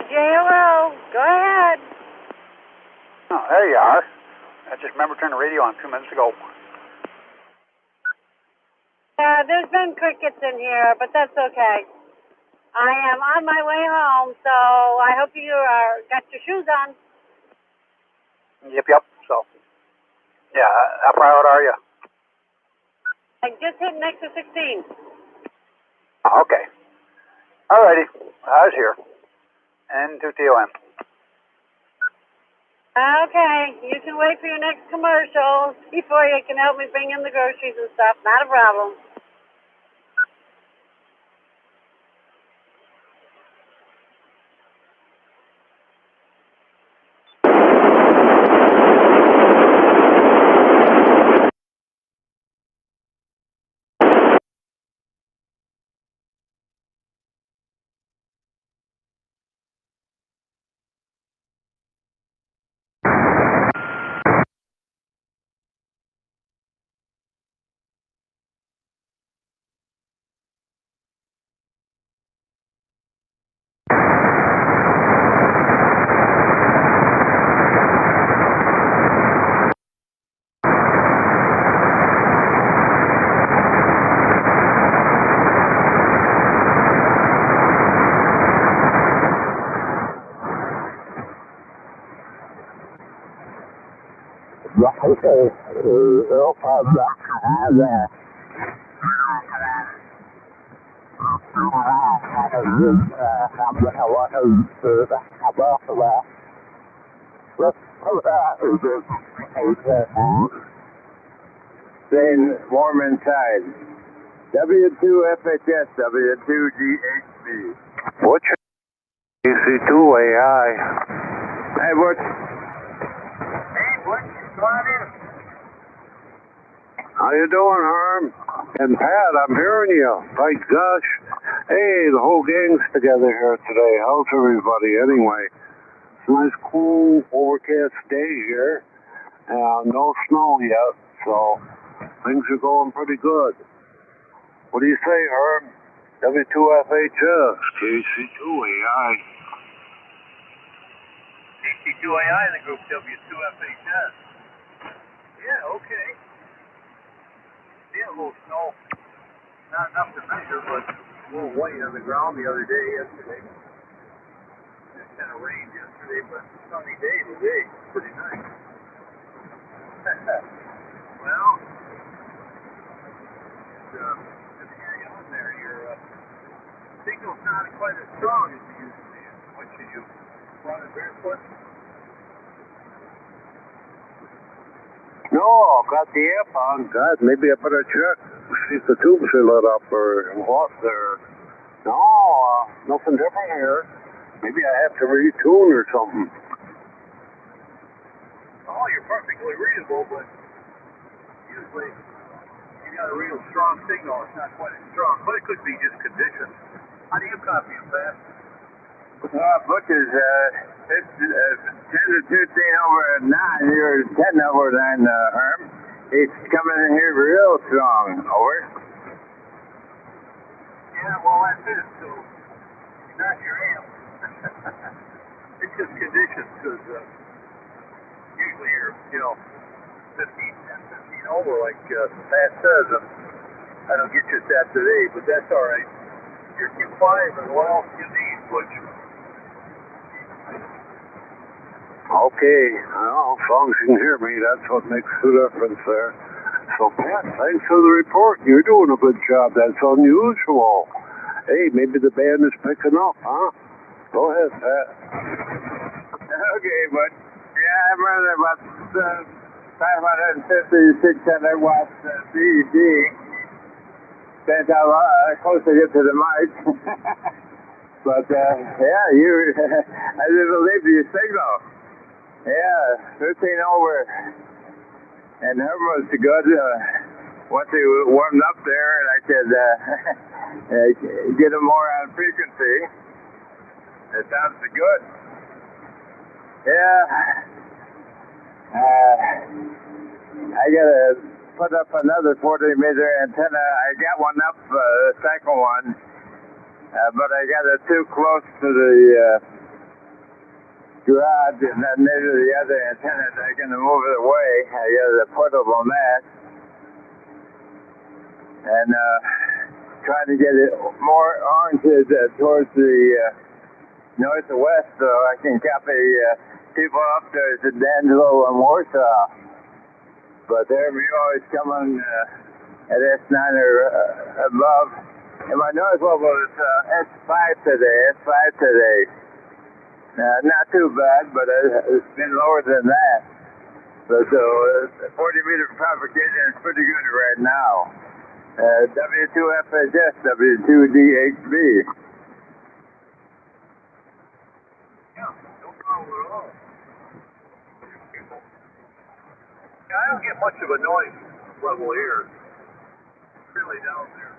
JOL, go ahead. Oh, there you are. I just remember turning the radio on 2 minutes ago. Yeah, there's been crickets in here, but that's okay. I am on my way home, so I hope you got your shoes on. Yep. So, yeah, how far out are you? I just hit next to 16. Oh, okay. Alrighty. I was here. And to TOM. Okay, you can wait for your next commercial before you can help me bring in the groceries and stuff. Not a problem. Then warm inside. W2FHS, W2GHB. What's your AC2AI? Hey, Butch. Hey, Butch, come on in. How you doing, Herm? And Pat, I'm hearing you. Thank gosh. Hey, the whole gang's together here today. How's everybody anyway? It's a nice, cool, overcast day here. No snow yet, so things are going pretty good. What do you say, Herm? W2FHS, AC2AI. AC2AI in the group W2FHS. Yeah, okay. Yeah, a little snow. Not enough to measure, but a little white on the ground the other day, yesterday. It kind of rained yesterday, but sunny day today. Pretty nice. Well, good to hear you on there. Your signal's not quite as strong as it used to be. What should you run it barefoot? No, I've got the app on. God, maybe I better check. See if the tubes are lit up or what there. No, nothing different here. Maybe I have to retune or something. Oh, you're perfectly readable, but usually you got a real strong signal. It's not quite as strong, but it could be just conditions. How do you copy it, Pat? Butch is 10 to 15 over 9. You're 10 over 9, Herm. It's coming in here real strong. Over. Yeah, well, that's it. So, not your amp. It's just conditions, because usually you're, 10, 15 over, like Pat says, and I don't get you at that today, but that's all right. You're Q5, and what else do you need, Butch? Okay, well, as long as you can hear me, that's what makes the difference there. So, Pat, thanks for the report. You're doing a good job. That's unusual. Hey, maybe the band is picking up, huh? Go ahead, Pat. Okay, but yeah, I'm running about 550, 600 watts CED. Depends how close I get to the mic. But yeah, I didn't believe your signal. Yeah, 13 over. And Herb was good. Once he warmed up there, and I said, get him more on frequency. It sounds good. Yeah. I gotta put up another 40 meter antenna. I got one up, the second one, but I got it too close to the garage, and then near the other antenna, they're going to move it away. I got a portable mat, and trying to get it more oriented towards the north or west, so I can copy people up there to D'Angelo and Warsaw. But they're always coming at S9 or above. And my noise level is S5 today. Not too bad, but it's been lower than that. So 40-meter propagation is pretty good right now. W2FHS, W2DHB. Yeah, no problem at all. Yeah, I don't get much of a noise level here. It's really down there.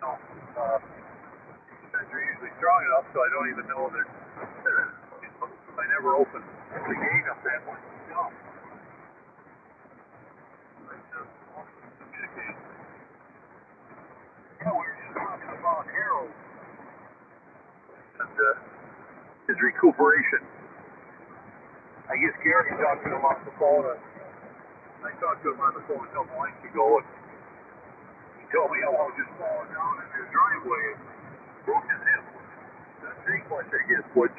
No, are usually strong enough, so I don't even know they're I never open the gate up that much. No. Yeah, we were just talking about Harold and his recuperation. I guess Gary talked to him on the phone. I talked to him on the phone a couple nights ago, and he told me how I was just falling down in his driveway and broke his hip. That tree clutch, I guess, which.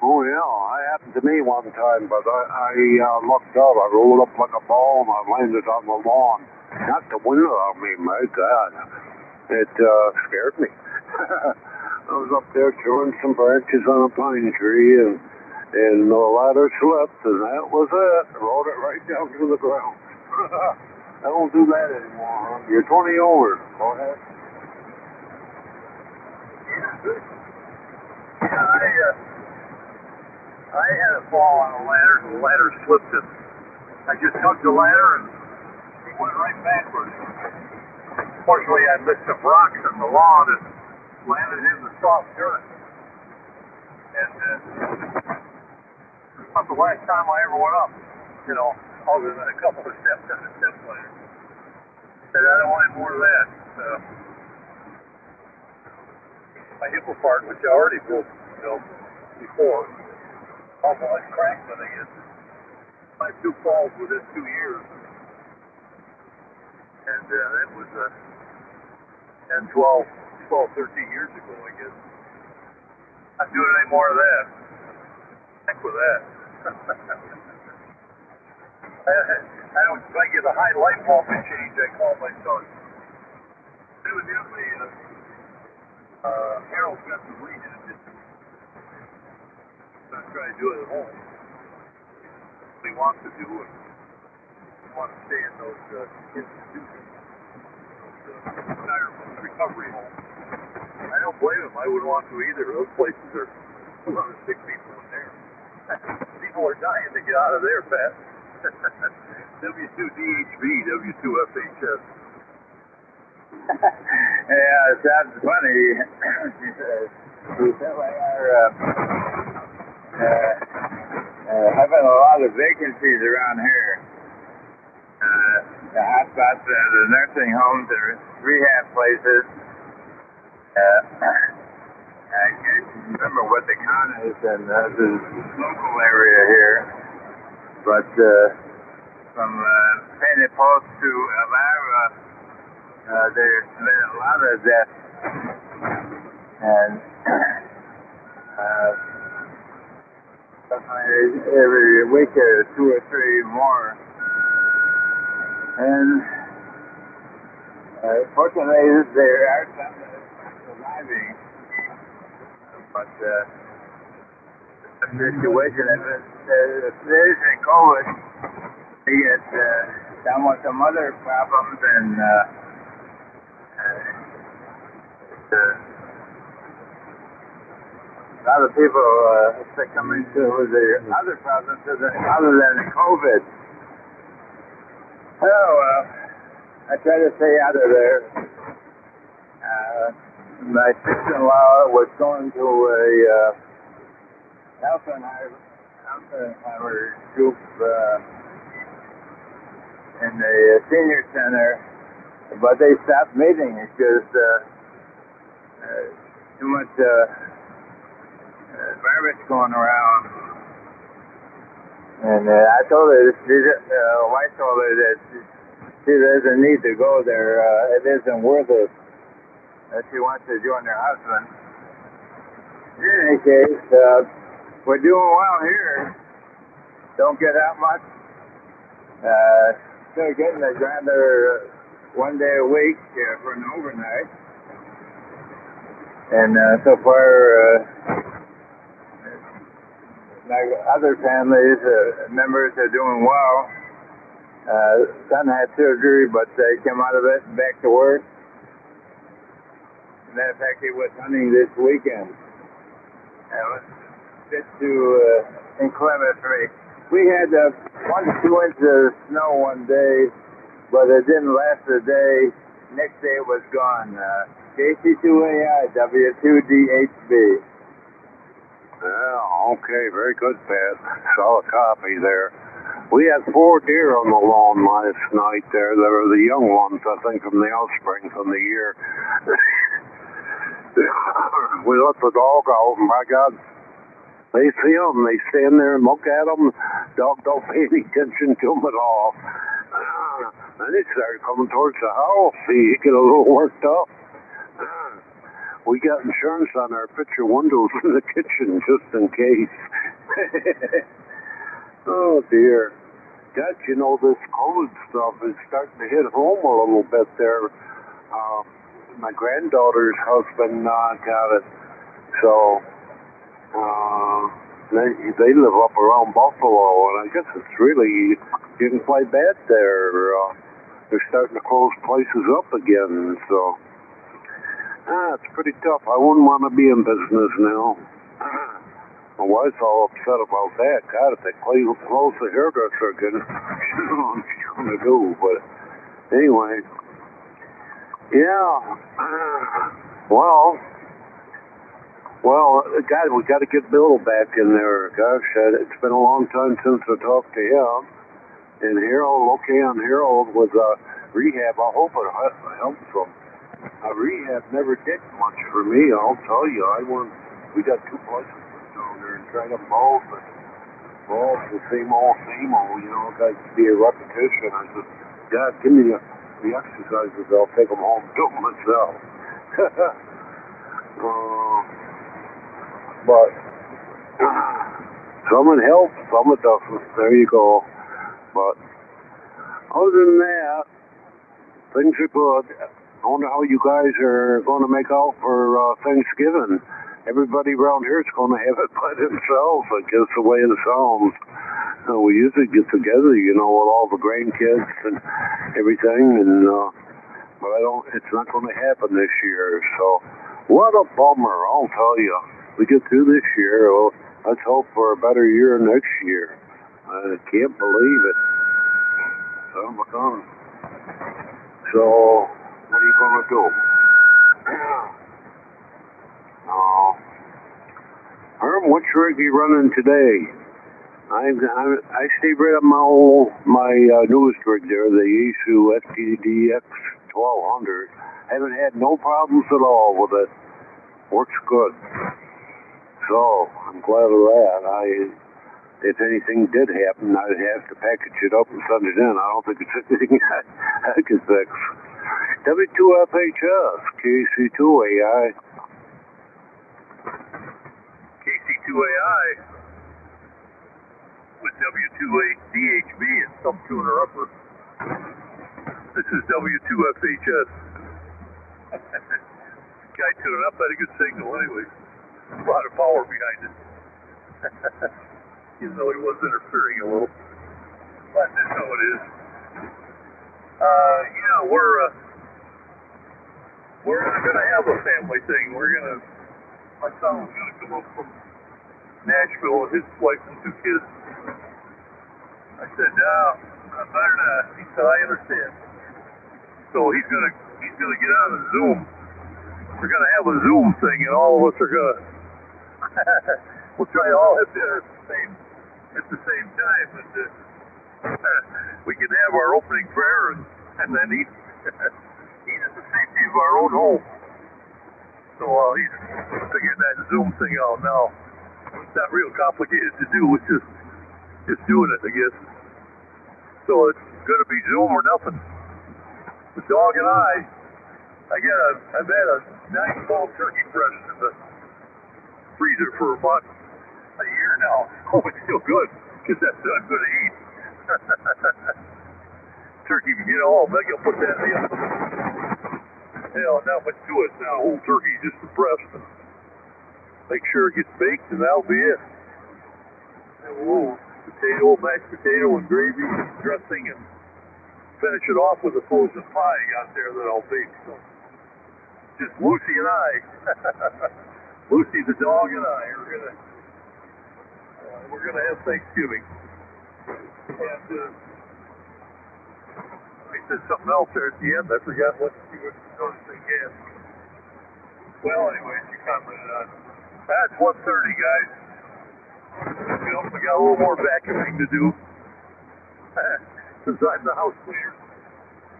Oh yeah, that happened to me one time, but I looked up, I rolled up like a ball and I landed on the lawn. Not the window on me, my God. It scared me. I was up there throwing some branches on a pine tree and the ladder slipped and that was it. I rolled it right down to the ground. I don't do that anymore, huh? You're 20 over. Go ahead. Yeah, good. Yeah, I had a fall on a ladder, and the ladder slipped and I just tugged the ladder and it went right backwards. Fortunately, I missed some rocks on the lawn and landed in the soft dirt. And it's not the last time I ever went up, you know, other than a couple of steps on the step ladder. I said, I don't want any more of that. My hip apart, which I already broke, you know, before. Almost like cracked, but I guess. I had 2 falls within 2 years. And that was 10, 12, 13 years ago, I guess. Not doing any more of that. Heck with that. I don't, if I get a high light voltage change, I call my son. Evidently, Harold's got some leads in it. I'm trying to do it at home. What he wants to do it. He wants to stay in those institutions, those retirement recovery homes. I don't blame him. I wouldn't want to either. Those places are sick people in there. People are dying to get out of there fast. W2DHB, W2FHS. Yeah, it sounds funny. We are having a lot of vacancies around here. The hotspots, the nursing homes, the rehab places. I can't remember what the count is in the local area here, but from Painted Post to Elvira, there's been a lot of deaths, and every week there's 2 or 3 more. And fortunately, there are some surviving, but the situation if there's a COVID, they get down with some other problems, and a lot of people succumbing to the other problems other than COVID. So I try to stay out of there. My sister-in-law was going to a Alzheimer's group in the senior center, but they stopped meeting because too much garbage going around. And I told her, wife told her that she doesn't need to go there. It isn't worth it. She wants to join her husband. In any case, we're doing well here. Don't get out much. Still getting a grander 1 day a week for an overnight. And so far, my other families, members are doing well. Son had surgery, but they came out of it and back to work. As a matter of fact, he was hunting this weekend. It was a bit too inclement for me. We had 1 to 2 inches of snow one day, but it didn't last a day. Next day it was gone. KC2AI, W2DHB. Yeah, okay, very good, Pat. Saw a copy there. We had 4 deer on the lawn last night there. They were the young ones, I think, from the offspring from the year. We let the dog out, and my God, they see them. They stand there and look at them. Dog don't pay any attention to them at all. And they started coming towards the house. See, he get a little worked up. We got insurance on our picture windows in the kitchen just in case. Oh, dear. God, you know, this COVID stuff is starting to hit home a little bit there. My granddaughter's husband got it. So, they live up around Buffalo, and I guess it's really getting quite bad there. They're starting to close places up again, so it's pretty tough. I wouldn't want to be in business now. My wife's all upset about that. God, if they close the hairdresser again, I don't know what she's going to do. But anyway, yeah. Well, God, we got to get Bill back in there. Gosh, it's been a long time since I talked to him. And Harold, okay, on Harold with rehab. I hope it helps him. Rehab never did much for me, I'll tell you. We got 2 places down there and tried them both. And both the same old, you know, it got to be a repetition. I said, God, give me the exercises. I'll take them home and do them myself. But some it helps, some it doesn't. There you go. But other than that, things are good. I wonder how you guys are going to make out for Thanksgiving. Everybody around here is going to have it by themselves, I guess, the way it sounds. We usually get together, you know, with all the grandkids and everything, and but it's not going to happen this year. So, what a bummer, I'll tell you. We get through this year. Well, let's hope for a better year next year. I can't believe it. So, what are you going to do? Herm, which rig are you running today? I stay right on my newest rig there, the Yaesu FTDX 1200. Haven't had no problems at all with it. Works good. So, I'm glad of that. If anything did happen, I'd have to package it up and send it in. I don't think it's anything I can fix. W2FHS, KC2AI. KC2AI with W2DHB and some tuner upper. This is W2FHS. Guy tuning up had a good signal anyway. A lot of power behind it. Even though he was interfering a little. But that's how it is. Yeah, we're gonna have a family thing. My son was gonna come up from Nashville with his wife and 2 kids. I said, no, I better not. He said, I understand. So he's gonna get on a Zoom. We're gonna have a Zoom thing, and all of us are gonna we'll try to all have dinner at the same time, and we can have our opening prayer and then eat at the safety of our own home. So he's figuring that Zoom thing out now. It's not real complicated to do. It's just doing it, I guess. So it's gonna be Zoom or nothing. The dog and I've had a nice small turkey breast in the freezer for about a year now. Oh, it's still good, because that's not good to eat. Turkey, maybe I'll put that in the oven. Not much to it now. Whole turkey, just the breast. Make sure it gets baked, and that'll be it. And we'll mashed potato and gravy and dressing, and finish it off with a frozen pie out there that I'll bake. So just Lucy and I. Lucy, the dog, and I are gonna have Thanksgiving. And I said something else there at the end. I forgot what she was going to say again. Well, anyway, she commented on. That's 1:30, guys. We got a little more vacuuming to do. Since I'm the house cleaner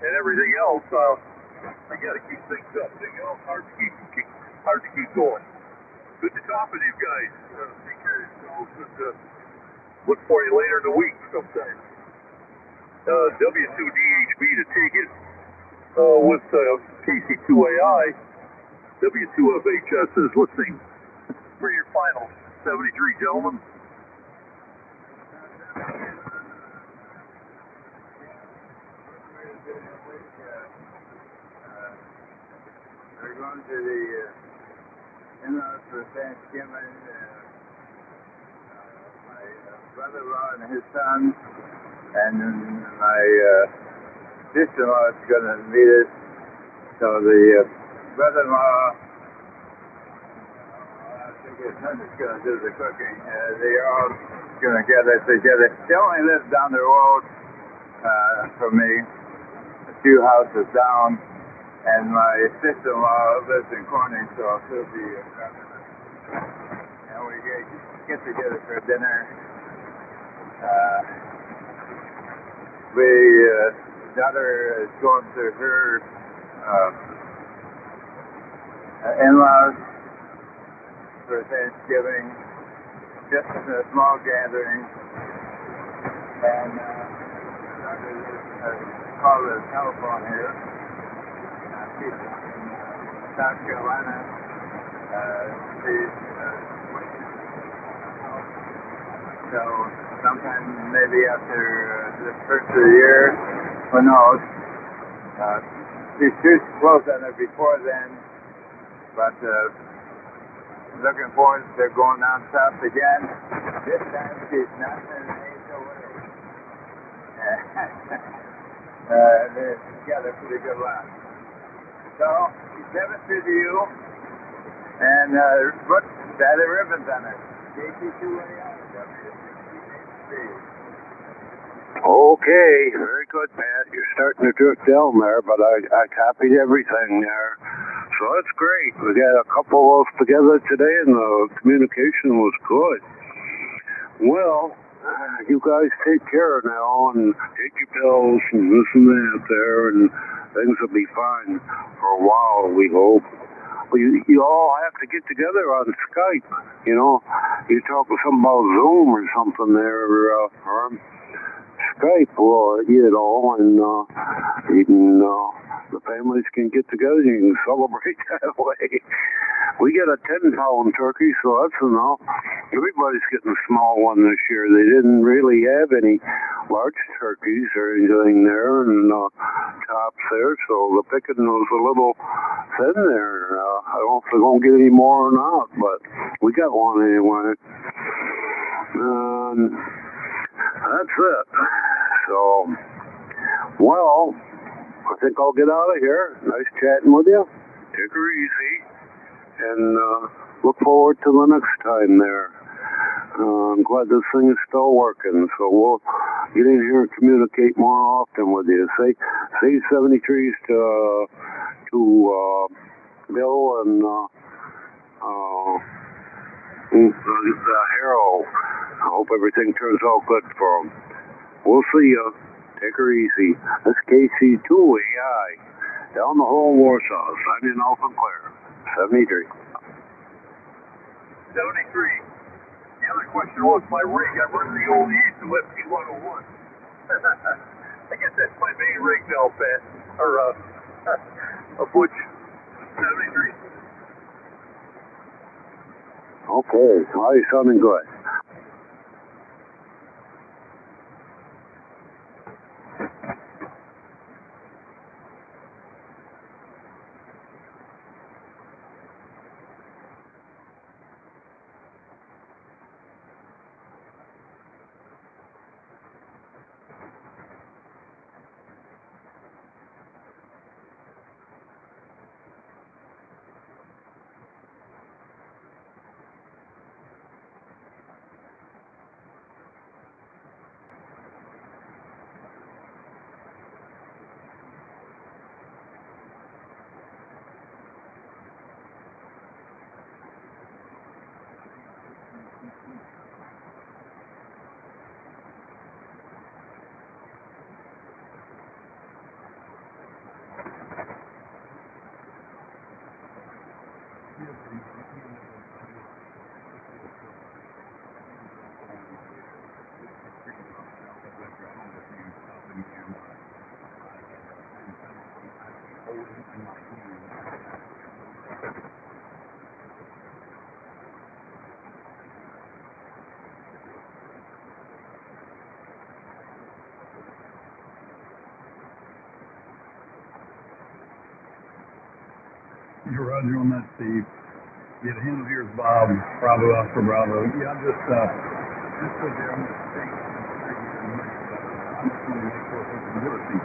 and everything else, I got to keep things up. It's hard to keep going. Good to talk with you guys. Take care of yourselves, and look for you later in the week sometime. W2DHB to take it with KC2AI. W2FHS is listening for your finals. 73, gentlemen. We're going to the in-laws for Thanksgiving. My brother-in-law and his son, and then my sister-in-law is going to meet us. So the brother-in-law, I think his son is going to do the cooking. They're all going to get it together. They only live down the road from me, a few houses down. And my sister-in-law lives in Corning, so she'll be coming. And we get together for dinner. Daughter is going to her in-laws for Thanksgiving, just a small gathering. And call the telephone here. In South Carolina, so sometime maybe after the first of the year, who knows? She's too close on it before then, but looking forward to going down south again. This time she's not an age away. They're got a pretty good laugh. So, she's never to you, and look, that are ribbons on it. Okay, very good, Pat. You're starting to drift down there, but I copied everything there. So that's great. We got a couple of us together today, and the communication was good. Well, you guys take care now, and take your pills, and this and that there, and things will be fine for a while, we hope. But you all have to get together on Skype, You talk with something about Zoom or something there, or on Skype, and you can, the families can get together and you can celebrate that way. We get a 10-pound turkey, so that's enough. Everybody's getting a small one this year. They didn't really have any large turkeys or anything there, and tops there, so the picking was a little thin there. I don't know if they're going to get any more or not, but we got one anyway. That's it. So, well, I think I'll get out of here. Nice chatting with you. Take her easy. And look forward to the next time there. I'm glad this thing is still working, so we'll get in here and communicate more often with you. Say 73s to Bill and Harold. I hope everything turns out good for them. We'll see you. Take her easy. This KC2AI down the whole Warsaw, signing off and clear. 73. 73. The other question was my rig. I'm running the old AH-4 I guess that's my main rig now, Pat. Or, a Butch 73. Okay, well, you're sounding good. Roger on that, Steve. Get a handle. Here's Bob. Bravo, Oscar Bravo. Yeah, I'm just there. I'm just saying. I'm just going to make sure it's working.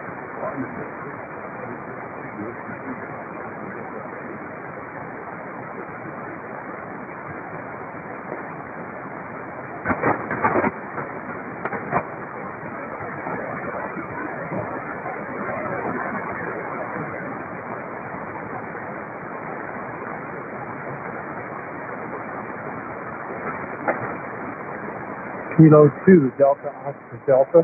Kilo 2, Delta Oscar Delta.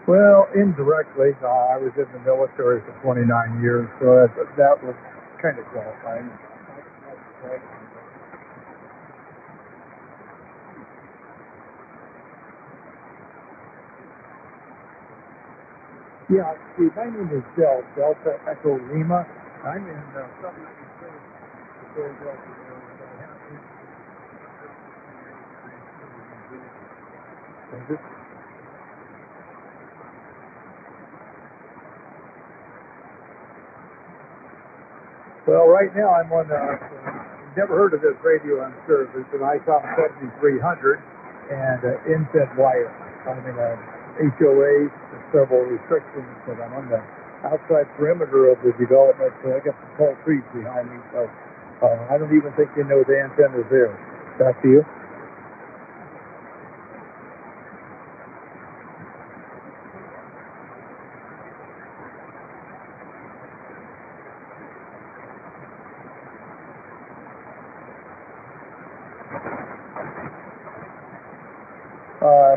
Well, indirectly, I was in the military for 29 years, so that was kind of qualifying. Yeah, Steve, my name is Delta Echo Lima. I'm in something like Philadelphia. Well, right now I'm on you've never heard of this radio, I'm sure. It's an icom 7300 and inset wire. I'm in a HOA, several restrictions, but I'm on the outside perimeter of the development, so I got some tall trees behind me, so I don't even think they know the antenna's there. Back to you.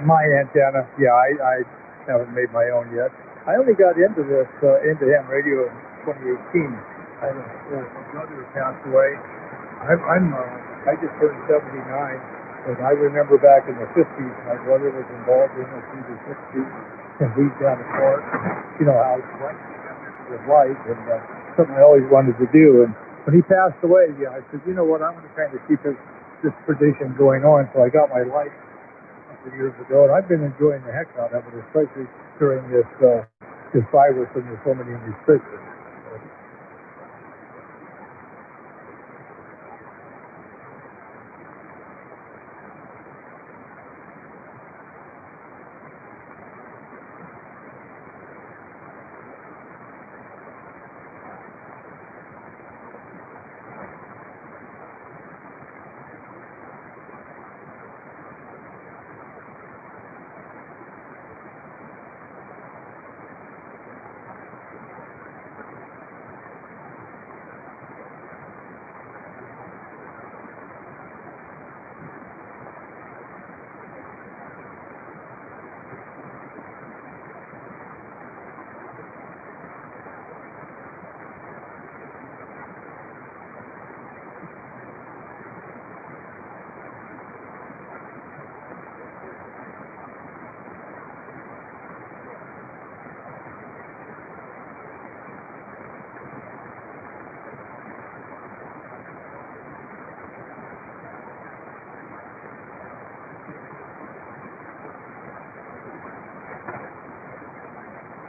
My antenna, yeah, I haven't made my own yet. I only got into this, into ham radio in 2018. I had my brother passed away. I just turned 79, and I remember back in the 50s, my brother was involved in it through the 60s, and he's down the court. You know how it's like with life, and something I always wanted to do. And when he passed away, yeah, I said, you know what, I'm going to kind of keep this tradition going on. So I got my life years ago, and I've been enjoying the heck out of it, especially during this virus and there's so many restrictions.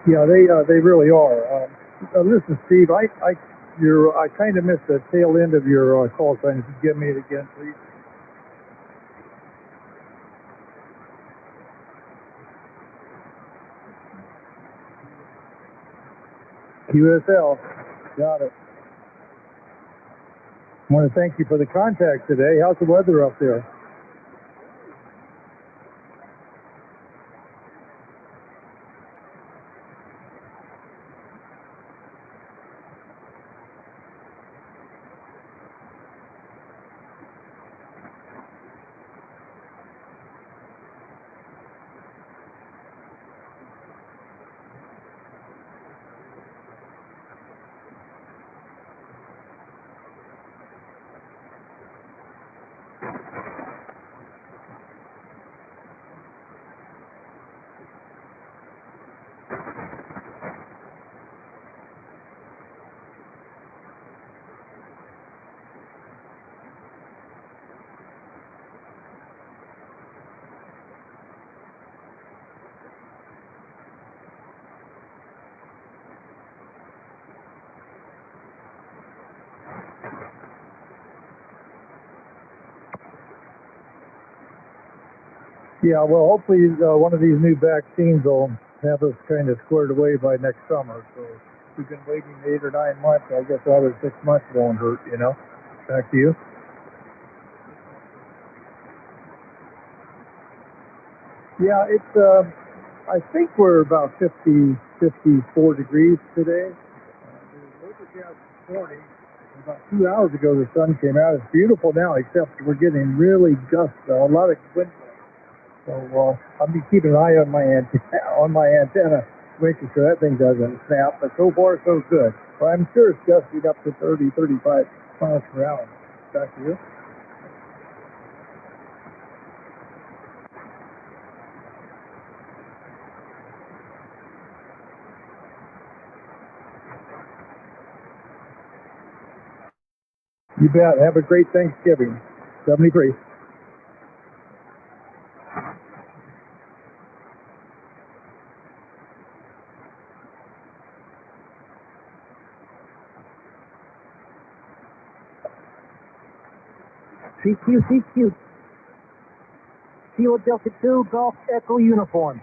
Yeah, they really are. Listen, Steve, I kind of missed the tail end of your call sign. If you give me it again, please. QSL. Got it. I want to thank you for the contact today. How's the weather up there? Yeah, well, hopefully one of these new vaccines will have us kind of squared away by next summer. So we've been waiting 8 or 9 months. I guess another 6 months won't hurt, you know. Back to you. Yeah, it's, I think we're about 54 degrees today. The overcast this morning. About 2 hours ago, the sun came out. It's beautiful now, except we're getting really gusts, a lot of wind. So I'll be keeping an eye on my antenna, making sure that thing doesn't snap. But so far, so good. Well, I'm sure it's gusting up to 30, 35 miles per hour. Back to you. You bet. Have a great Thanksgiving. 73. CQ. Kilo Delta 2, Golf Echo Uniform.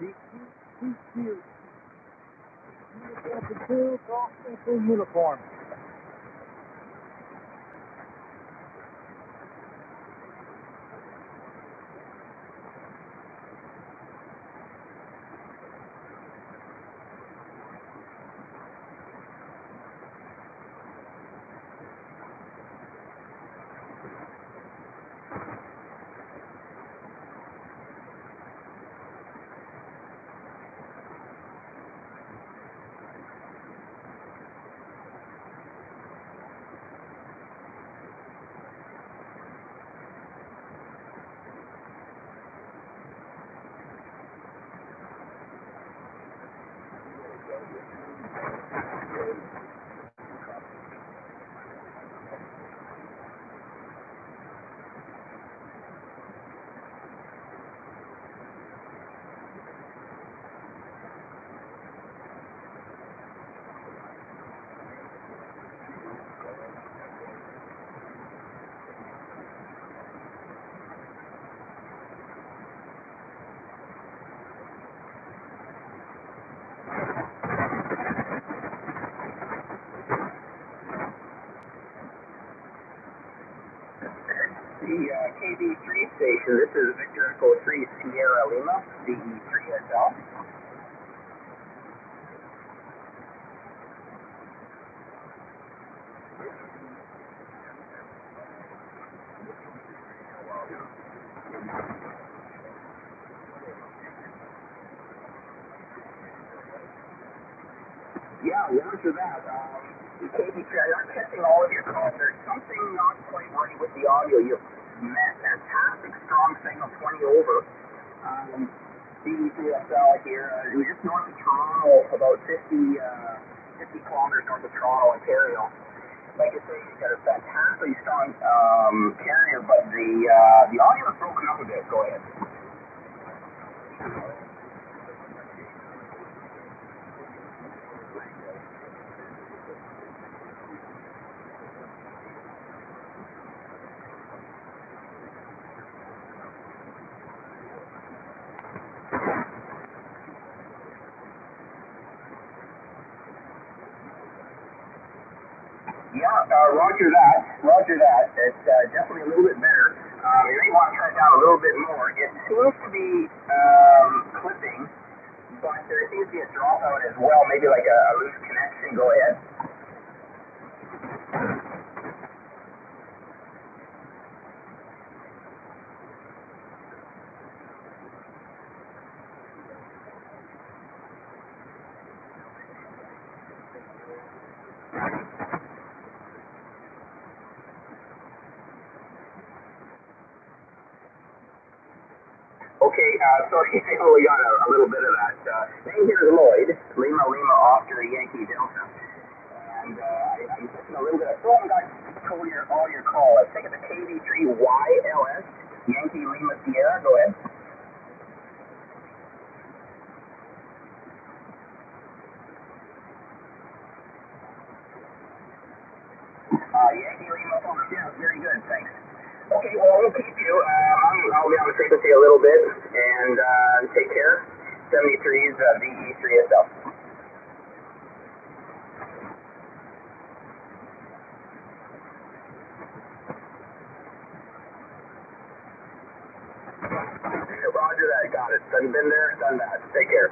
CQ. Kilo Delta 2, Golf Echo Uniform. The KD3 station, this is Victor Echo 3 Sierra Lima, DE3SL. Yeah, roger that. The KD3, I'm catching all of your calls. There's something not quite right with the audio. You're fantastic, strong signal 20 over. DE3SL here. We're just north of Toronto, about 50 kilometers north of Toronto, Ontario. Like I say, you got a fantastically strong carrier, but the audio is broken up a bit. Go ahead. Yeah, roger that. It's definitely a little bit better. You may want to turn it down a little bit more. It seems to be clipping, but there seems to be a dropout as well, maybe like a loose connection. Go ahead. Okay, sorry, I only got a little bit of that. Name here is Lloyd, Lima Oscar Yankee Delta. And I'm missing a little bit. I still haven't got all your call. Let's take it to KV3YLS, Yankee Lima Sierra. Go ahead. Yankee Lima over here. Very good, thanks. Okay, well, I won't keep you. I'll be on the frequency a little bit, and take care. 73's VE3SL. Roger that, got it. Been there, done that. Take care.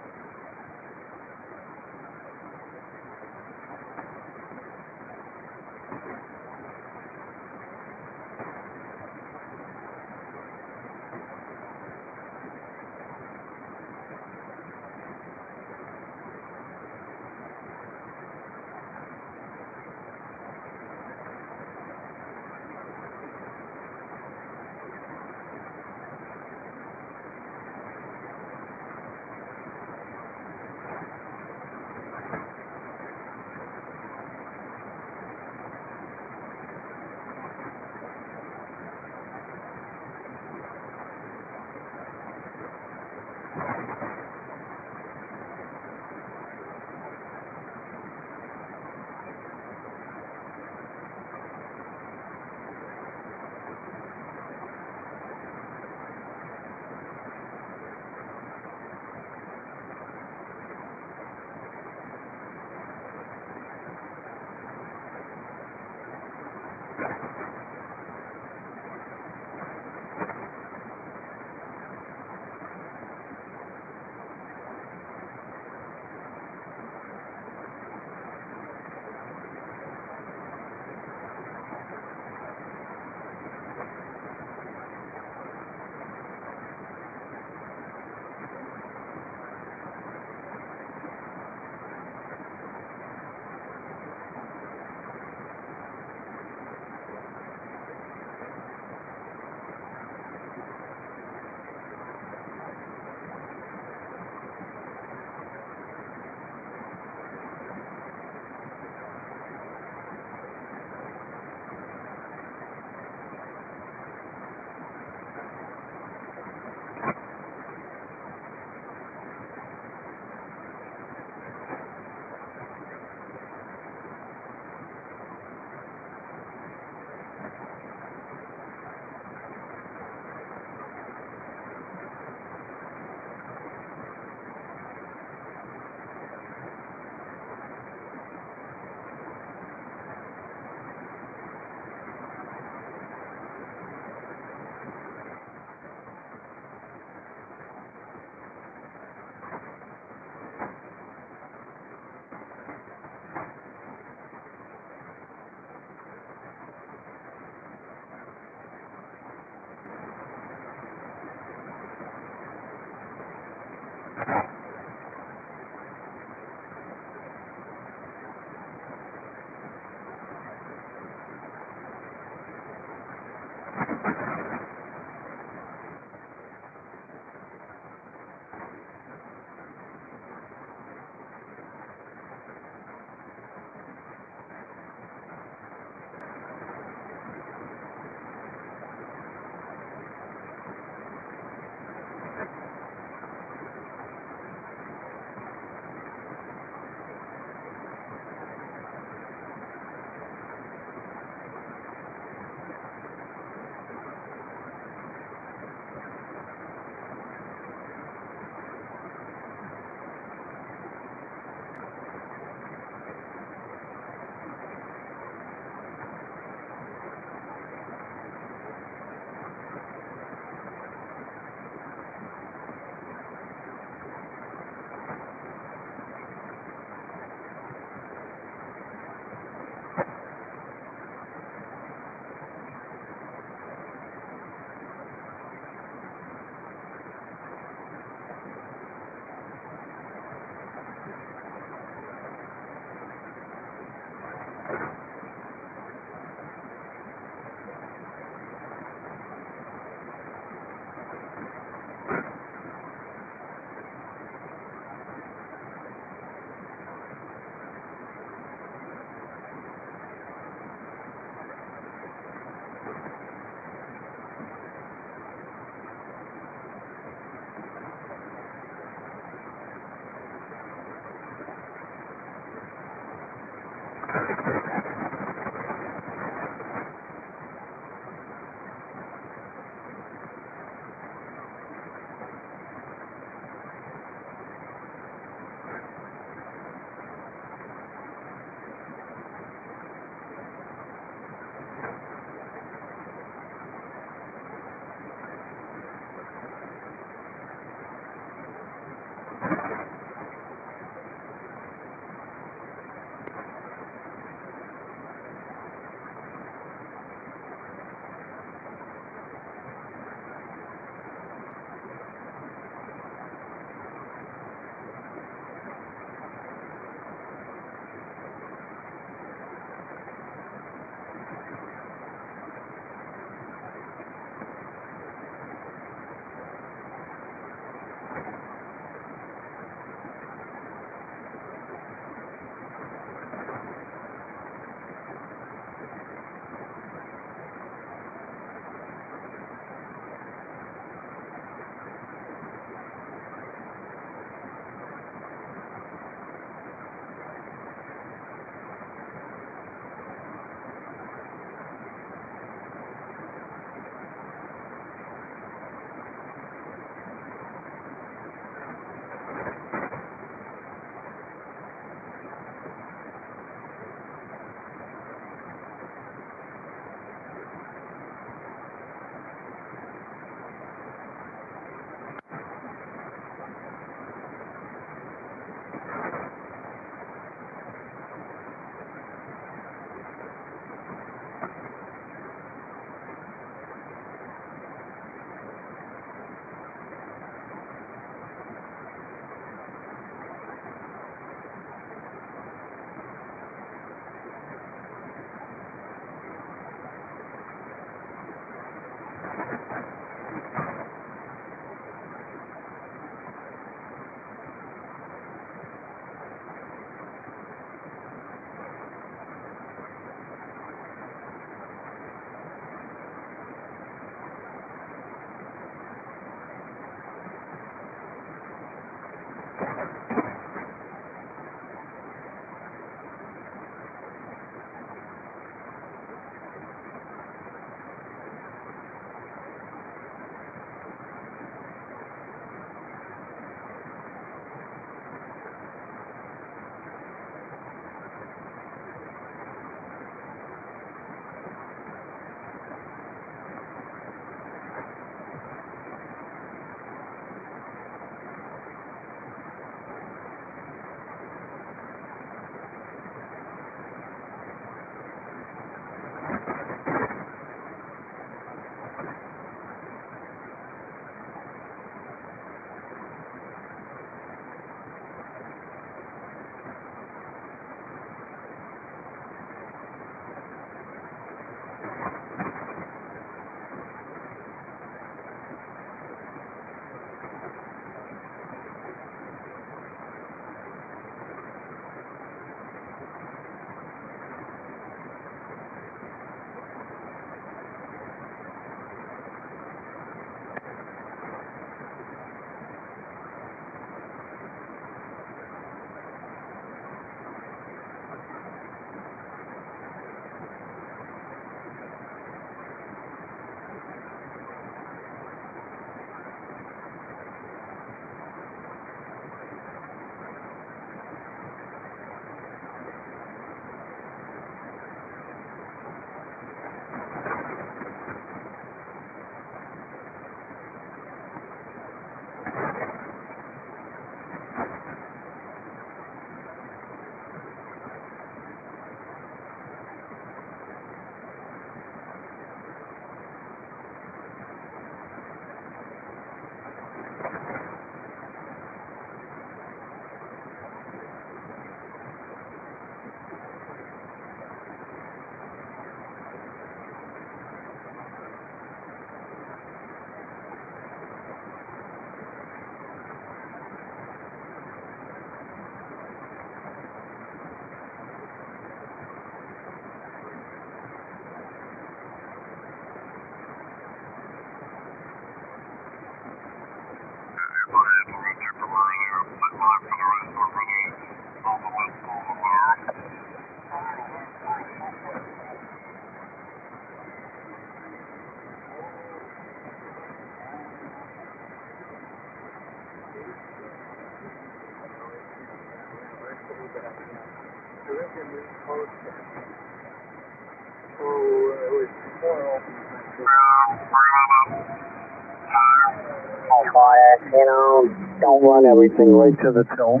Don't run everything right to the tilt.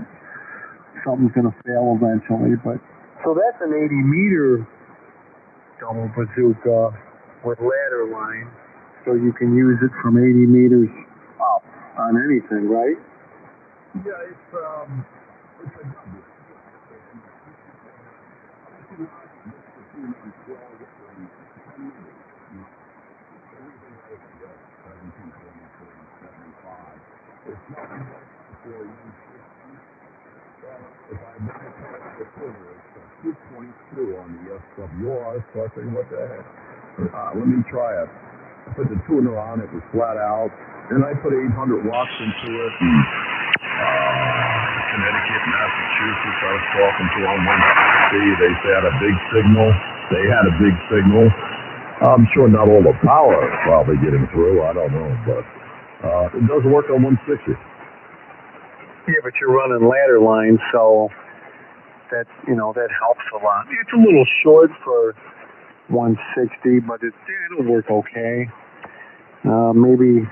Something's going to fail eventually, but so that's an 80 meter double bazooka with ladder line, so you can use it from 80 meters up on anything, right? Yeah, it's a on the SWR, so I think, what the heck? Let me try it. I put the tuner on, it was flat out, and I put 800 watts into it. Connecticut, Massachusetts, I was talking to on Wednesday, they had a big signal. They had a big signal. I'm sure not all the power is probably getting through, I don't know, but it does work on 160. Yeah, but you're running ladder line, so that, that helps a lot. It's a little short for 160, but it'll work okay. Maybe,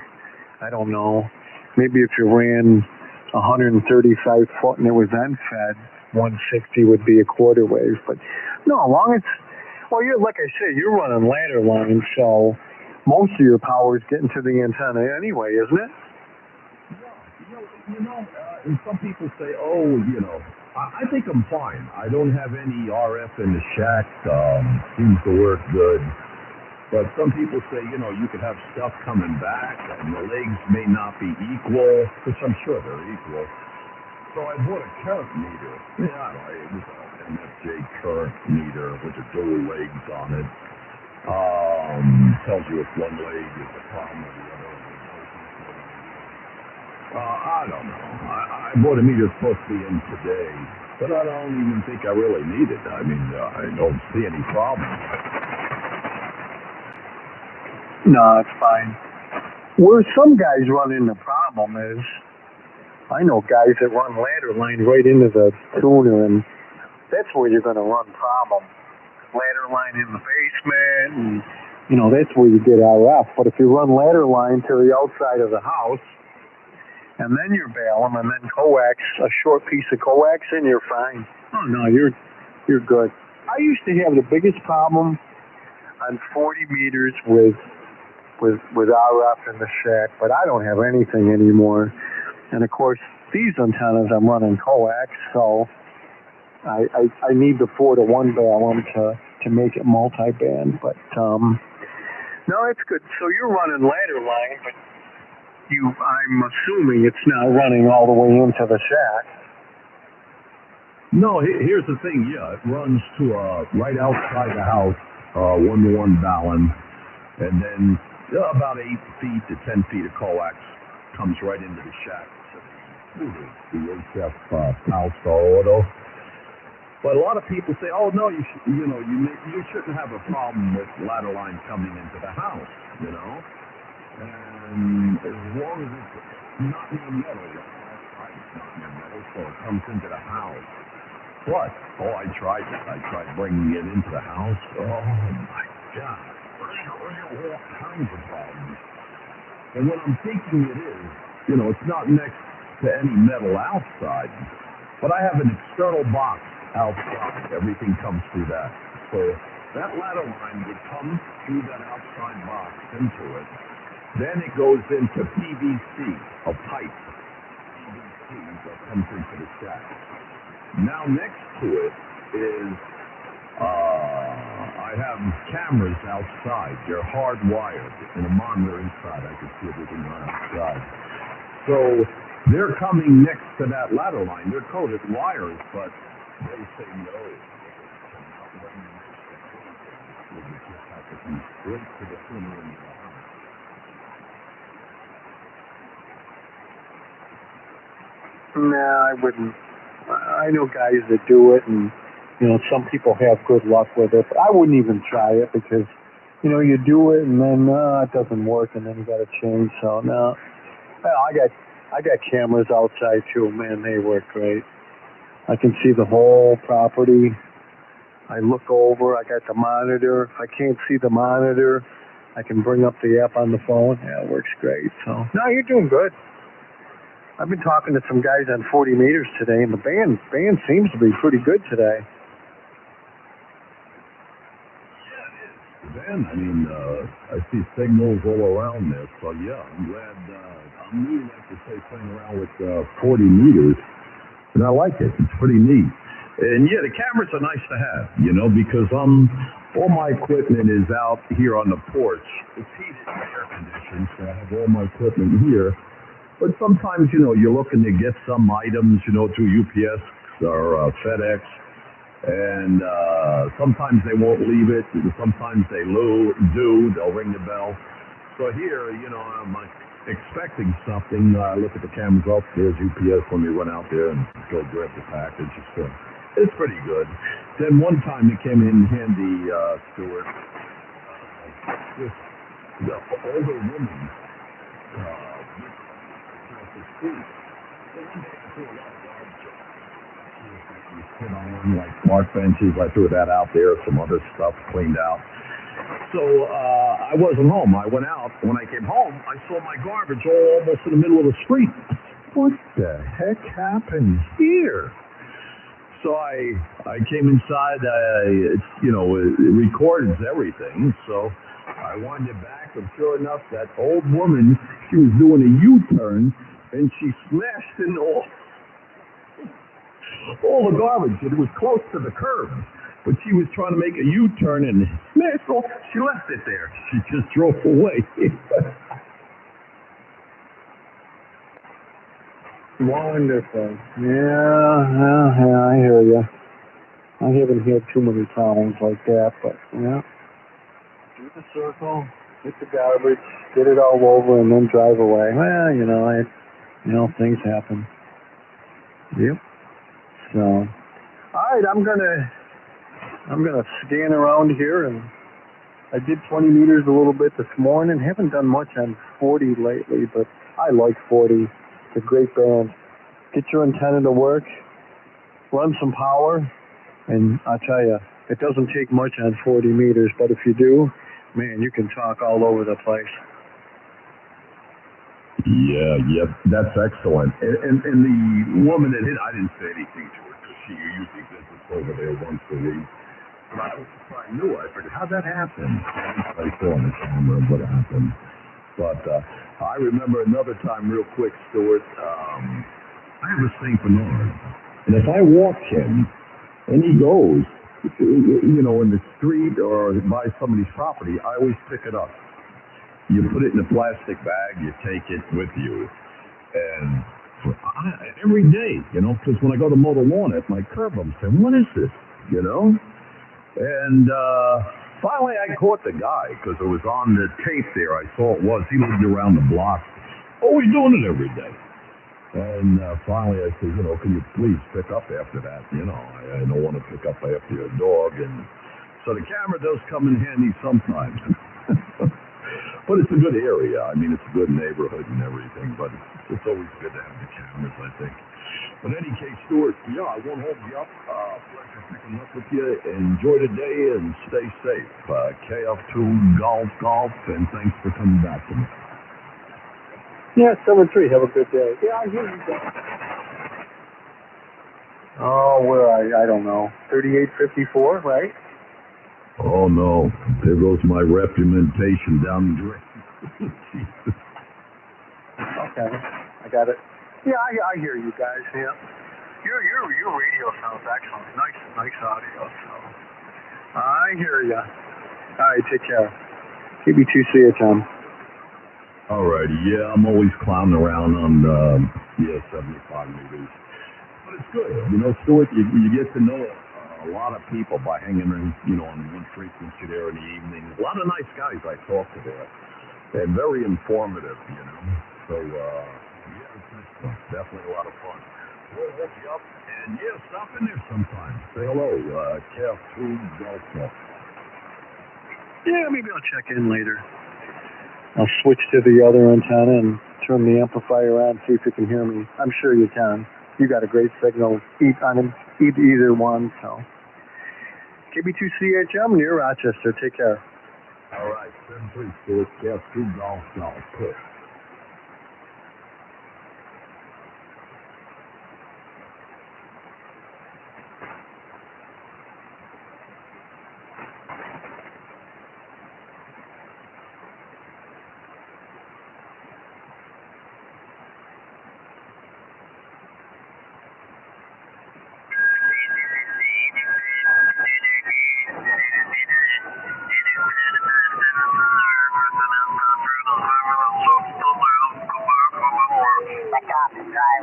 I don't know, maybe if you ran 135 foot and it was unfed, 160 would be a quarter wave. But no, as long as, you're, like I said, you're running ladder line, so most of your power is getting to the antenna anyway, isn't it? And some people say, I think I'm fine. I don't have any RF in the shack. Seems to work good. But some people say, you could have stuff coming back, and the legs may not be equal, which I'm sure they're equal. So I bought a current meter. Yeah, it was an MFJ current meter with the dual legs on it. Tells you if one leg is a problem with the other. I don't know. I bought a meter supposed to be in today, but I don't even think I really need it. I mean, I don't see any problem. No, it's fine. Where some guys run into problem is, I know guys that run ladder line right into the tuner, and that's where you're going to run problem. Ladder line in the basement, and, that's where you get RF. But if you run ladder line to the outside of the house, and then you're bailing, and then coax, a short piece of coax, and you're fine. Oh, no, you're good. I used to have the biggest problem on 40 meters with RF in the shack, but I don't have anything anymore. And, of course, these antennas I'm running coax, so I need the 4-to-1 bail to make it multi-band. But, no, it's good. So you're running ladder line, but I'm assuming it's not running all the way into the shack. No, here's the thing. Yeah, it runs to right outside the house, 1-to-1 balun, and then about 8 feet to 10 feet of coax comes right into the shack. The AH-4 house auto. But a lot of people say, "Oh no, you shouldn't have a problem with ladder line coming into the house," And as long as it's not near metal, it's not near metal, so it comes into the house. But, I tried it. I tried bringing it into the house. Oh my God. All kinds of problems. And what I'm thinking it is, it's not next to any metal outside, but I have an external box outside. Everything comes through that. So that ladder line would come through that outside box into it. Then it goes into PVC, a pipe. PVC that comes into the shack. Now next to it is, I have cameras outside. They're hardwired, and a monitor inside. I can see everything on outside. So they're coming next to that ladder line. They're coded wires, but they say no. You just have to come straight to the tuner in the house. Nah, I wouldn't. I know guys that do it, and some people have good luck with it. But I wouldn't even try it because you do it and then it doesn't work, and then you got to change. So no. Well, I got cameras outside too. Man, they work great. I can see the whole property. I look over. I got the monitor. If I can't see the monitor, I can bring up the app on the phone. Yeah, it works great. So no, you're doing good. I've been talking to some guys on 40 meters today, and the band seems to be pretty good today. Ben, I mean, I see signals all around this, so yeah, I'm glad. I'm really like to say playing around with 40 meters, and I like it. It's pretty neat. And yeah, the cameras are nice to have, because all my equipment is out here on the porch. It's heated and air conditioned, so I have all my equipment here. But sometimes, you're looking to get some items, through UPS or FedEx. And sometimes they won't leave it. Sometimes they do. They'll ring the bell. So here, I'm expecting something. I look at the cameras up. There's UPS. Let me run out there and go grab the package. It's pretty good. Then one time it came in handy, Stuart. This older woman across the street. So one day I threw a lot of garbage out. Put on like park benches. I threw that out there. Some other stuff cleaned out. So I wasn't home. I went out. When I came home, I saw my garbage almost in the middle of the street. What the heck happened here? So I came inside. It records everything. So I wound it back, and sure enough, that old woman, she was doing a U-turn, and she smashed in all the garbage. It was close to the curb, but she was trying to make a U-turn and smashed all. She left it there. She just drove away. Wonderful. Yeah, I hear you. I haven't had too many problems like that, but yeah. Do the circle, hit the garbage, get it all over, and then drive away. Well, things happen. Yep. So, all right, I'm gonna scan around here, and I did 20 meters a little bit this morning. Haven't done much on 40 lately, but I like 40. It's a great band. Get your antenna to work, run some power, and I'll tell you, it doesn't take much on 40 meters, but if you do, man, you can talk all over the place. Yeah, that's excellent. And the woman that hit, I didn't say anything to her because she usually visits over there once a week. But I knew. I figured, how'd that happen? I saw on the camera what happened. But I remember another time real quick, Stuart. I have a St. Bernard. And if I walk him and he goes, in the street or by somebody's property, I always pick it up. You put it in a plastic bag, you take it with you. And every day, because when I go to mow the lawn at my curb, I'm saying, what is this? And finally I caught the guy because it was on the tape there. I saw it was. He lived around the block. Always doing it every day. And finally I said, can you please pick up after that? I don't want to pick up after your dog. And so the camera does come in handy sometimes. But it's a good area. I mean, it's a good neighborhood and everything, but it's always good to have the cameras, I think. But in any case, Stuart, yeah, I won't hold you up. Pleasure picking up with you. Enjoy the day and stay safe. KF2 Golf, and thanks for coming back to me. Yeah, 7-3. Have a good day. Yeah, I hear you guys. Oh, where are you? I don't know. 3854, right? Oh, no. There goes my reputation down the drain. Okay. I got it. Yeah, I hear you guys. Yeah. Your radio sounds excellent. Nice audio. So I hear you. All right, take care. KB2, see you, Tom. All righty. Yeah, I'm always clowning around on 75 meters. But it's good. Stuart, you get to know a lot of people by hanging in, on one frequency there in the evening. A lot of nice guys I talk to there. And very informative, So, yeah, it's definitely a lot of fun. We'll hook you up. And yeah, stop in there sometime. Say hello. AH-4 Golf Club. Yeah, maybe I'll check in later. I'll switch to the other antenna and turn the amplifier on, see if you can hear me. I'm sure you can. You got a great signal on either one, so. KB2CHM near Rochester. Take care. All right, 734 AH-4 Golf Golf. Push.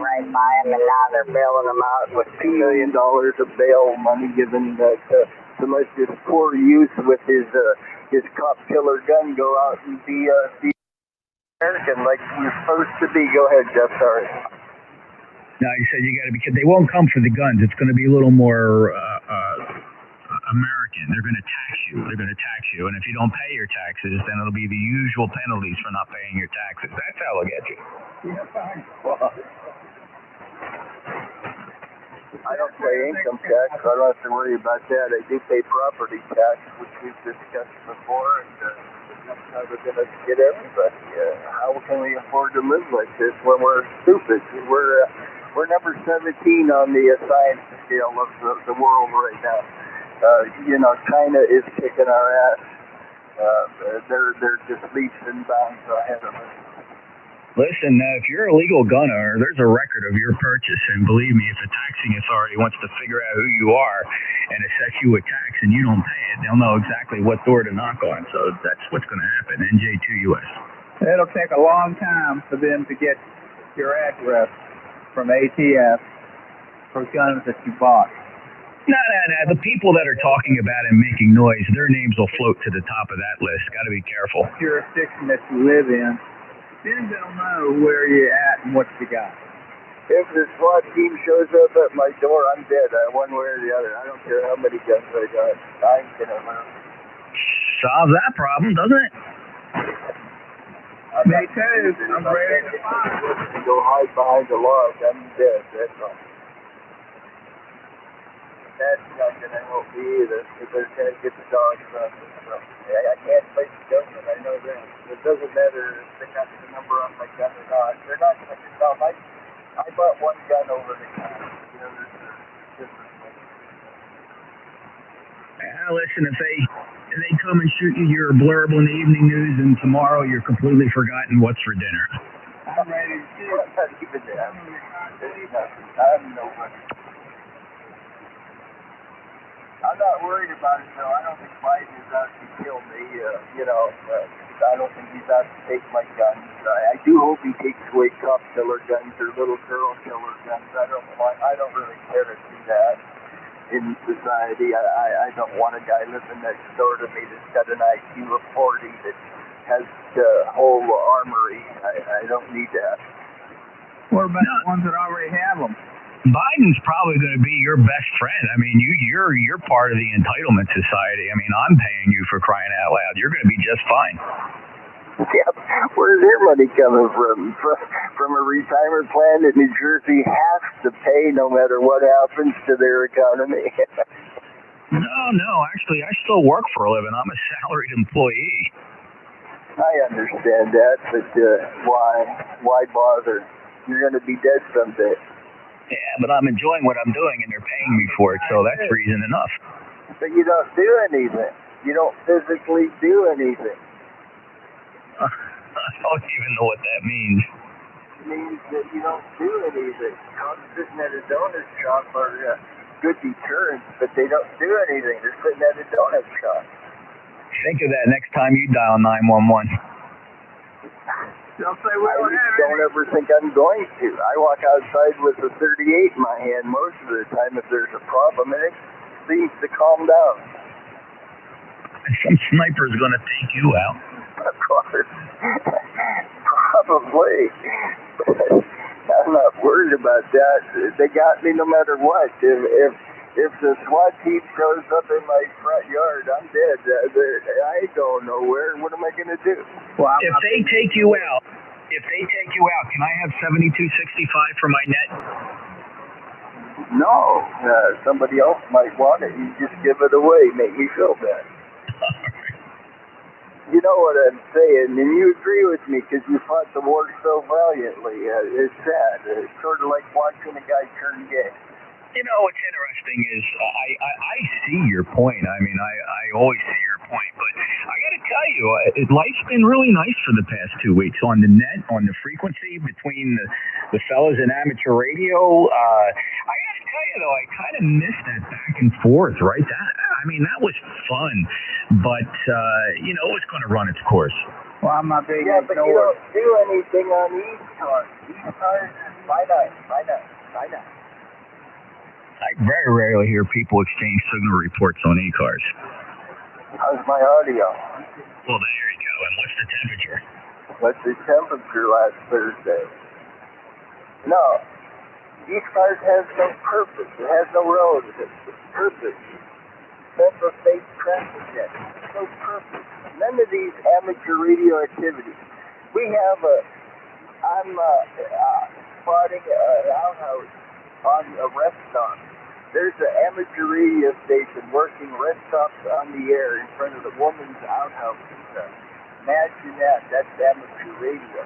Right by him, and now they're bailing him out with $2 million of bail money given to let this poor youth with his cop killer gun go out and be American like you're supposed to be. Go ahead, Jeff. Sorry. No, you said you got to be kidding. They won't come for the guns. It's going to be a little more American. They're going to tax you. They're going to tax you, and if you don't pay your taxes, then it'll be the usual penalties for not paying your taxes. That's how they'll get you. Yeah, fine. Well, I don't pay income tax, so I don't have to worry about that. I do pay property tax, which we've discussed before, and that's how we're going to get everybody. How can we afford to live like this when we're stupid? We're number 17 on the science scale of the world right now. China is kicking our ass. They're just leaps and bounds ahead of us. Listen, if you're a legal gun owner, there's a record of your purchase, and believe me, if the taxing authority wants to figure out who you are and assess you a tax and you don't pay it, they'll know exactly what door to knock on. So that's what's going to happen. NJ2US. It'll take a long time for them to get your address from ATF for guns that you bought. No. The people that are talking about and making noise, their names will float to the top of that list. Got to be careful. Jurisdiction that you live in, then they'll know where you're at and what you got. If the SWAT team shows up at my door, I'm dead, one way or the other. I don't care how many guns I got. I ain't gonna live. Solves that problem, doesn't it? Me too. I'm ready to fight. Go hide behind the log. I'm dead. That's all. That's not gonna help me either, because they're gonna get the dogs from me. So, I can't fight the government. I know that. It doesn't matter if they got the number on my gun or not. They're not gonna get down. I bought one gun over the counter. There's a difference. Listen, if they come and shoot you your blurb on the evening news, and tomorrow you're completely forgotten what's for dinner. I'm ready to shoot. I'm not even there. I'm nobody. I'm not worried about it, though. I don't think Biden is out to kill me. I don't think he's out to take my guns. I do hope he takes away cop killer guns or little girl killer guns. I don't really care to see that in society. I don't want a guy living next door to me that's got an IQ of 40 that has a whole armory. I don't need that. What about the ones that already have them? Biden's probably going to be your best friend. I mean, you're part of the entitlement society. I mean, I'm paying you for crying out loud. You're going to be just fine. Yeah, where's their money coming from? From a retirement plan that New Jersey has to pay no matter what happens to their economy? No. Actually, I still work for a living. I'm a salaried employee. I understand that, but why bother? You're going to be dead someday. Yeah, but I'm enjoying what I'm doing, and they're paying me for it, so that's reason enough. But you don't do anything. You don't physically do anything. I don't even know what that means. It means that you don't do anything. Sitting at a donut shop are good deterrents, but they don't do anything. They're sitting at a donut shop. Think of that next time you dial 911. They'll say, I don't ever think I'm going to. I walk outside with a 38 in my hand most of the time if there's a problem, and it seems to calm down. Some sniper's going to take you out. Of course. Probably. I'm I'm not worried about that. They got me no matter what. If the SWAT team shows up in my front yard, I'm dead. I ain't going nowhere. What am I going to do? Well, If they take you out, can I have 7265 for my net? No, somebody else might want it. You just give it away. Make me feel bad. You know what I'm saying, and you agree with me because you fought the war so valiantly. It's sad. It's sort of like watching a guy turn gay. You know, what's interesting is I see your point. I mean, I always see your point, but I got to tell you, life's been really nice for the past 2 weeks on the net, on the frequency between the fellas in amateur radio. I got to tell you, though, I kind of miss that back and forth, right? That was fun, but, it's going to run its course. Well, I'm not big Yeah, but you don't do anything on e-cars. E-cars is finite. I very rarely hear people exchange signal reports on e-cars. How's my audio? Well, there you go. And what's the temperature? What's the temperature last Thursday? No. E-cars has no purpose. It has no relevance. Purpose. Central State Transit Net. No purpose. None of these amateur radio activities. I'm spotting an outhouse on a rest stop. There's an amateur radio station working rest stops on the air in front of the woman's outhouse. Imagine that. That's amateur radio.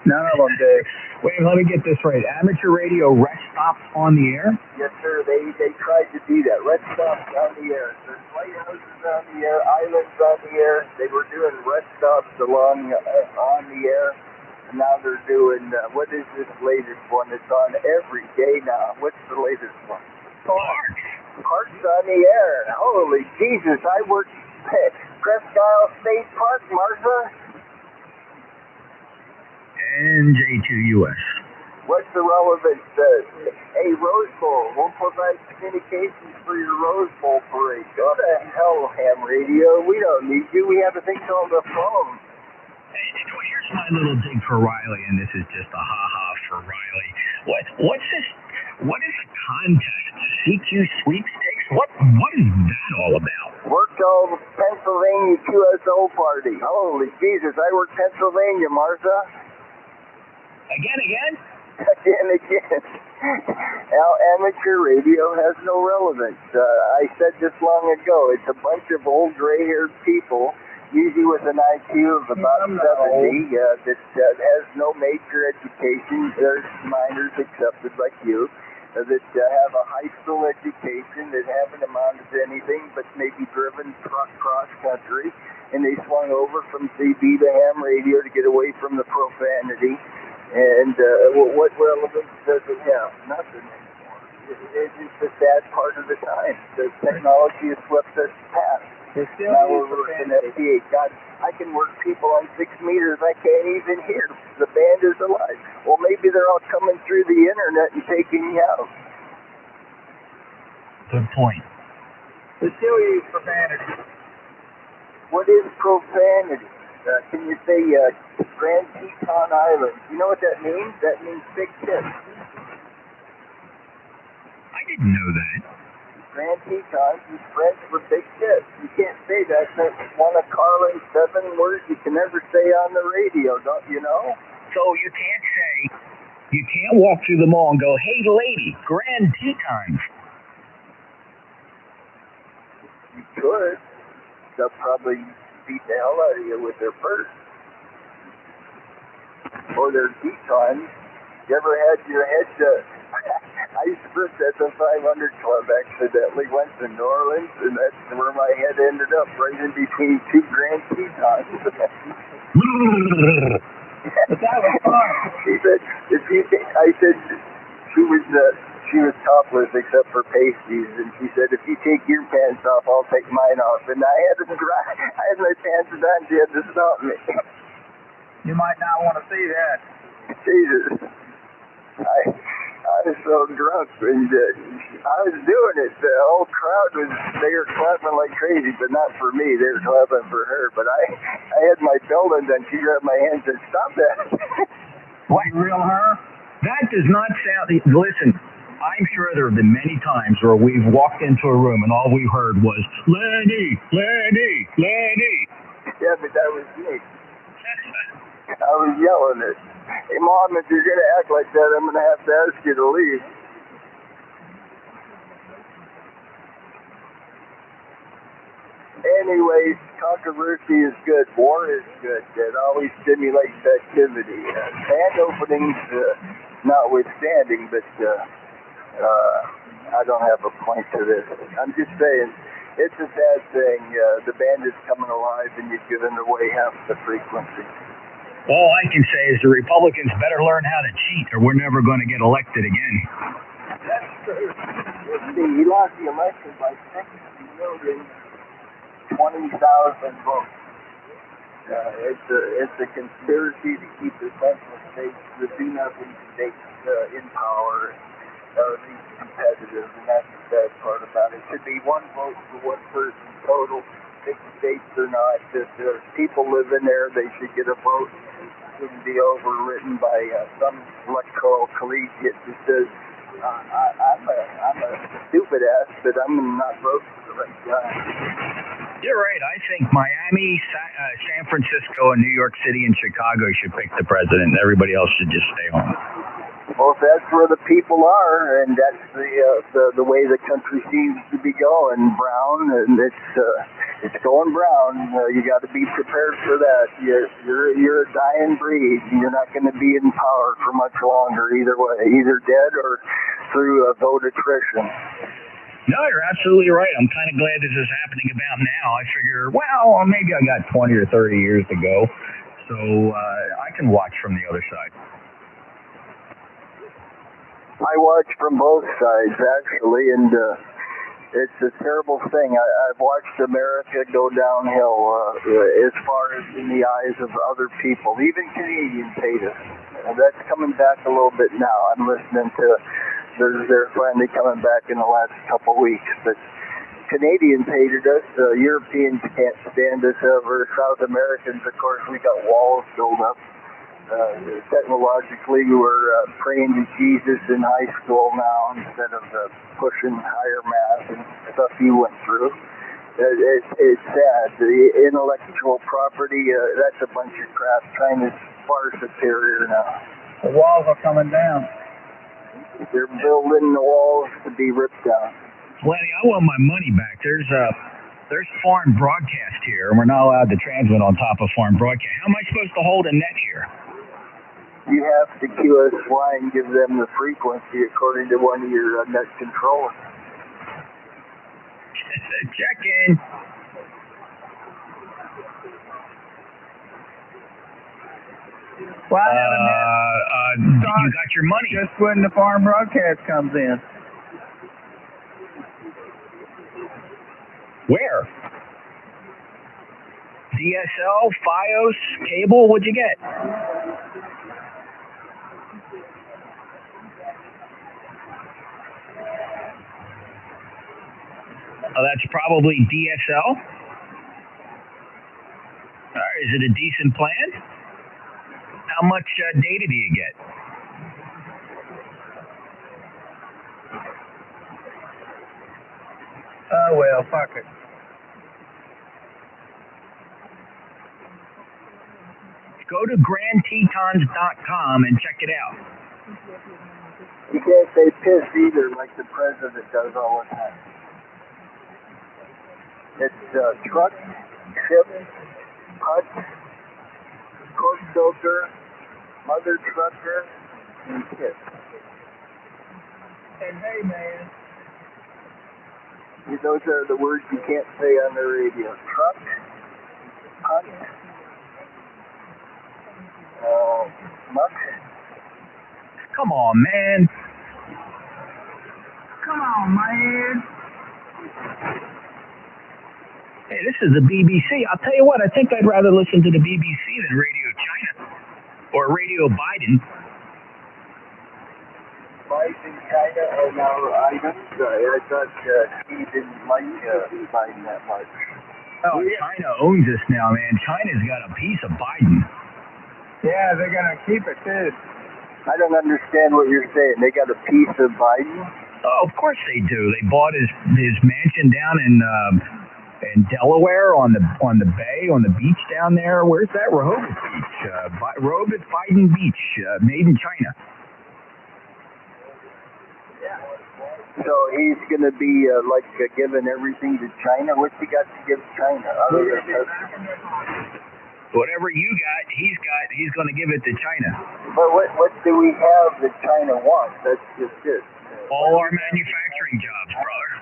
None of them, Dave. Wait, let me get this right. Amateur radio rest stops on the air? Yes, sir. They tried to do that. Rest stops on the air. There's lighthouses on the air, islands on the air. They were doing rest stops along on the air. And now they're doing, what is this latest one? It's on every day now. What's the latest one? Parks on the air. Holy Jesus, I worked at Presque Isle State Park, Martha. And J2US. What's the relevance? A Rose Bowl. We'll provide communications for your Rose Bowl parade. Go to hell, ham radio. We don't need you. We have a thing called the phone. Hey, here's my little dig for Riley, and this is just a ha-ha for Riley. What's this? What is a contest? CQ sweepstakes? What is that all about? Worked all the Pennsylvania QSO party. Holy Jesus, I worked Pennsylvania, Martha. Again? Again. Now, amateur radio has no relevance. I said this long ago. It's a bunch of old gray-haired people, usually with an IQ of about 70, that has no major education. There's minors accepted like you, that have a high school education, that haven't amounted to anything but maybe driven truck cross-country, and they swung over from CB to ham radio to get away from the profanity. And what relevance does it have? Nothing anymore. It's the sad part of the time. The technology has swept us past. Now we're working at FTA. God, I can work people on 6 meters I can't even hear. The band is alive. Well, maybe they're all coming through the internet and taking you out. Good point. They still use profanity. What is profanity? Can you say Grand Teton Island? You know what that means? That means big tits. I didn't know that. Grand Tetons is French for big tits. You can't say that. That's one of Carlin's 7 words you can never say on the radio, don't you know? So you can't walk through the mall and go, hey lady, Grand Tetons. You could. They'll probably beat the hell out of you with their purse. Or their Tetons. You ever had your head I used to first at the 500 Club, accidentally went to New Orleans, and that's where my head ended up, right in between 2 Grand Tetons. But that was fun. She said, I said, she was topless except for pasties, and she said, if you take your pants off, I'll take mine off. And I had my pants on, she had to stop me. You might not want to see that. Jesus. I was so drunk, and I was doing it. The whole crowd they were clapping like crazy, but not for me. They were clapping for her. But I had my belt undone. She grabbed my hand and said, stop that. What, real her? That does not sound. Listen, I'm sure there have been many times where we've walked into a room and all we heard was Lenny, Lenny, Lenny. Yeah, but that was me. I was yelling it. Hey, Mom, if you're going to act like that, I'm going to have to ask you to leave. Anyways, controversy is good. War is good. It always stimulates activity. Fan openings, notwithstanding, but I don't have a point to this. I'm just saying, it's a sad thing. The band is coming alive, and you've given away half the frequency. All I can say is the Republicans better learn how to cheat, or we're never going to get elected again. That's true. See, he lost the election by 20,020,000 votes. It's a conspiracy to keep the central states, the do-nothing states in power, be competitive, and that's the sad part about it. It should be one vote for one person total, 6 states or not. If there's people living there, they should get a vote. It shouldn't be overwritten by some electoral collegiate that says, I'm a stupid ass, but I'm not voting for the right guy. You're right. I think Miami, San Francisco, and New York City and Chicago should pick the president. Everybody else should just stay home. Well, if that's where the people are, and that's the way the country seems to be going, brown, and it's going brown. You got to be prepared for that. You're a dying breed. You're not going to be in power for much longer either way, either dead or through vote attrition. No, you're absolutely right. I'm kind of glad this is happening about now. I figure, well, maybe I got 20 or 30 years to go, so I can watch from the other side. I watch from both sides, actually, and it's a terrible thing. I've watched America go downhill as far as in the eyes of other people. Even Canadians hate us. That's coming back a little bit now. I'm listening to they're finally coming back in the last couple weeks. But Canadians hated us. Europeans can't stand us ever. South Americans, of course, we got walls built up. Technologically, we're praying to Jesus in high school now instead of pushing higher math and stuff you went through. It's sad. The intellectual property, that's a bunch of crap. China's far superior now. The walls are coming down. They're building the walls to be ripped down. Lenny, I want my money back. There's foreign broadcast here, and we're not allowed to transmit on top of foreign broadcast. How am I supposed to hold a net here? You have to QSY and give them the frequency according to one of your net controllers. Check in. Well, you got your money. Just when the foreign broadcast comes in. Where? DSL, Fios, cable, what'd you get? Oh, that's probably DSL. All right, is it a decent plan? How much data do you get? Oh, well, fuck it. Go to grandtetons.com and check it out. You can't say piss either like the president does all the time. It's truck, ship, hut, cork filter, mother trucker, and piss. And hey, man. Those are the words you can't say on the radio. Truck, hut, muck. Come on, man. Come on, man. Hey, this is the BBC. I'll tell you what, I think I'd rather listen to the BBC than Radio China or Radio Biden. Biden, China, oh no, I thought he didn't like Biden that much. Oh, China owns us now, man. China's got a piece of Biden. Yeah, they're going to keep it, too. I don't understand what you're saying. They got a piece of Biden? Oh, of course they do. They bought his mansion down in Delaware on the bay, on the beach down there. Where's that? Rehoboth Beach. Rehoboth Biden Beach, made in China. So he's going to be giving everything to China? What's he got to give China? Whatever you got, he's going to give it to China. But what do we have that China wants? That's just it. All our manufacturing jobs, brother.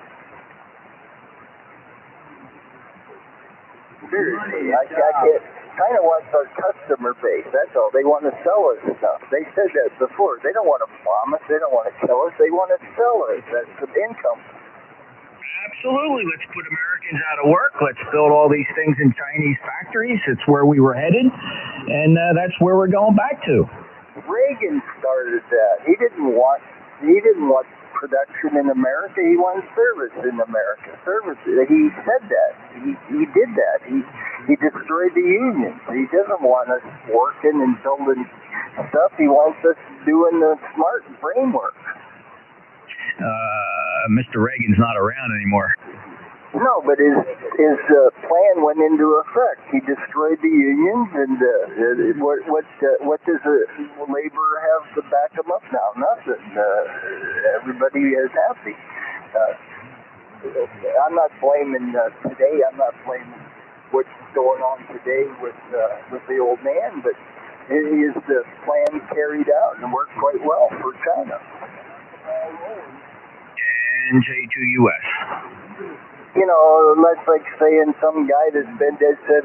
Seriously, I can't. China wants our customer base. That's all. They want to sell us stuff. They said that before. They don't want to bomb us. They don't want to kill us. They want to sell us. That's the income. Absolutely. Let's put Americans out of work. Let's build all these things in Chinese factories. It's where we were headed, and that's where we're going back to. Reagan started that. He didn't want production in America. He wanted service in America. Service. He said that. He did that. He destroyed the unions. He doesn't want us working and building stuff. He wants us doing the smart brain work. Mr. Reagan's not around anymore. No, but his plan went into effect. He destroyed the unions, and what does labor have to back him up now? Nothing. Everybody is happy. I'm not blaming today. I'm not blaming what's going on today with the old man, but his plan carried out and worked quite well for China. And J2US. You know, that's like saying some guy that's been dead 7